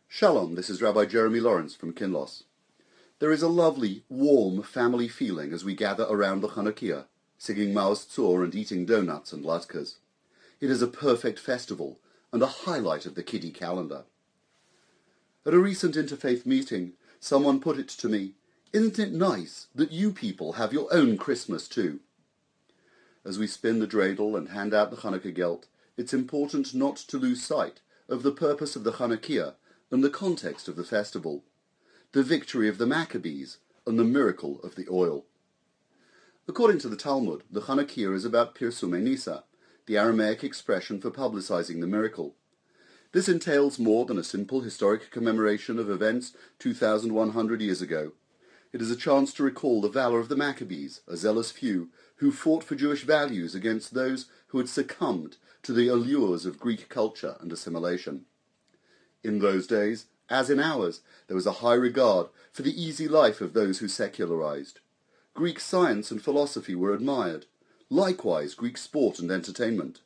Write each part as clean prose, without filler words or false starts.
Shalom, this is Rabbi Jeremy Lawrence from Kinloss. There is a lovely, warm family feeling as we gather around the Chanukah, singing Maoz Tzor and eating donuts and latkes. It is a perfect festival and a highlight of the kiddie calendar. At a recent interfaith meeting, someone put it to me, "Isn't it nice that you people have your own Christmas too?" As we spin the dreidel and hand out the Chanukah gelt, it's important not to lose sight of the purpose of the Chanukah and the context of the festival, the victory of the Maccabees and the miracle of the oil. According to the Talmud, the Chanukah is about Pirsumei Nisa, the Aramaic expression for publicizing the miracle. This entails more than a simple historic commemoration of events 2,100 years ago. It is a chance to recall the valor of the Maccabees, a zealous few who fought for Jewish values against those who had succumbed to the allures of Greek culture and assimilation. In those days, as in ours, there was a high regard for the easy life of those who secularized. Greek science and philosophy were admired, likewise Greek sport and entertainment.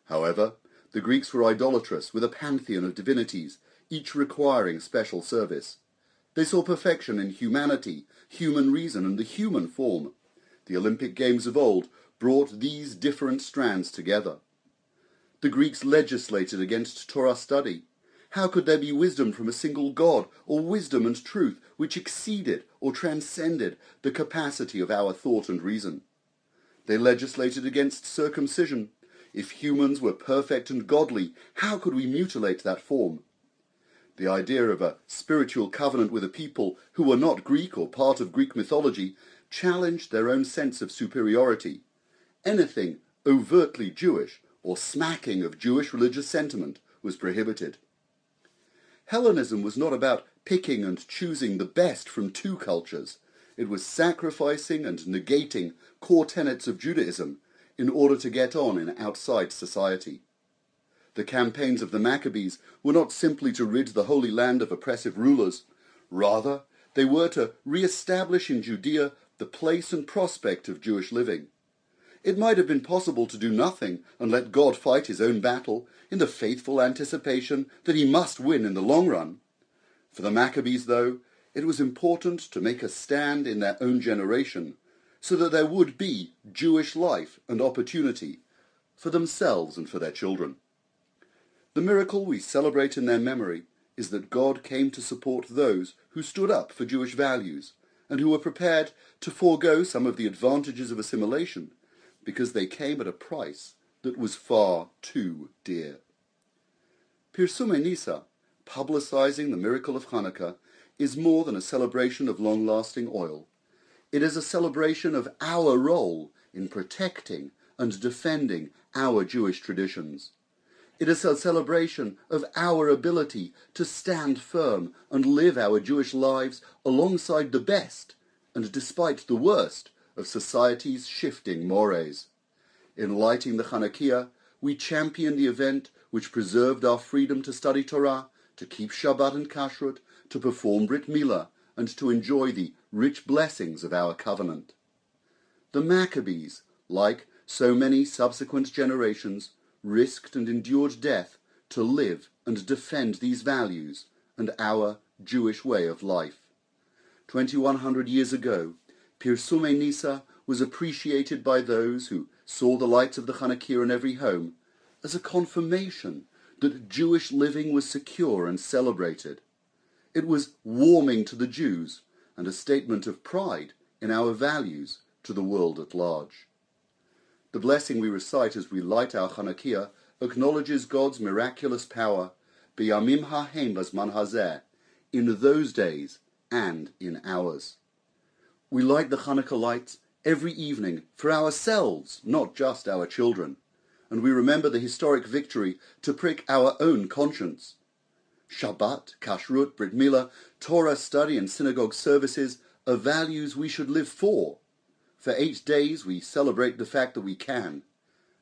However, the Greeks were idolatrous with a pantheon of divinities, each requiring special service. They saw perfection in humanity, human reason, and the human form. The Olympic Games of old brought these different strands together. The Greeks legislated against Torah study. How could there be wisdom from a single God, or wisdom and truth which exceeded or transcended the capacity of our thought and reason? They legislated against circumcision. If humans were perfect and godly, how could we mutilate that form? The idea of a spiritual covenant with a people who were not Greek or part of Greek mythology challenged their own sense of superiority. Anything overtly Jewish or smacking of Jewish religious sentiment was prohibited. Hellenism was not about picking and choosing the best from two cultures. It was sacrificing and negating core tenets of Judaism in order to get on in outside society. The campaigns of the Maccabees were not simply to rid the Holy Land of oppressive rulers. Rather, they were to re-establish in Judea the place and prospect of Jewish living. It might have been possible to do nothing and let God fight his own battle in the faithful anticipation that he must win in the long run. For the Maccabees, though, it was important to make a stand in their own generation so that there would be Jewish life and opportunity for themselves and for their children. The miracle we celebrate in their memory is that God came to support those who stood up for Jewish values and who were prepared to forego some of the advantages of assimilation because they came at a price that was far too dear. Pirsumei Nisa, publicizing the miracle of Chanukah, is more than a celebration of long-lasting oil. It is a celebration of our role in protecting and defending our Jewish traditions. It is a celebration of our ability to stand firm and live our Jewish lives alongside the best and despite the worst of society's shifting mores. In lighting the Chanukah, we champion the event which preserved our freedom to study Torah, to keep Shabbat and Kashrut, to perform Brit Milah, and to enjoy the rich blessings of our covenant. The Maccabees, like so many subsequent generations, risked and endured death to live and defend these values and our Jewish way of life. 2,100 years ago, Pirsumei Nisa was appreciated by those who saw the lights of the Chanukah in every home as a confirmation that Jewish living was secure and celebrated. It was warming to the Jews and a statement of pride in our values to the world at large. The blessing we recite as we light our Chanukah acknowledges God's miraculous power, B'yamim ha'hem b'zman hazeh, in those days and in ours. We light the Chanukah lights every evening for ourselves, not just our children, and we remember the historic victory to prick our own conscience. Shabbat, Kashrut, Brit Milah, Torah study and synagogue services are values we should live for. For 8 days we celebrate the fact that we can,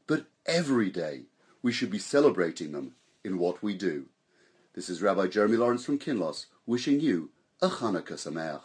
but every day we should be celebrating them in what we do. This is Rabbi Jeremy Lawrence from Kinloss, wishing you a Chanukah Sameach.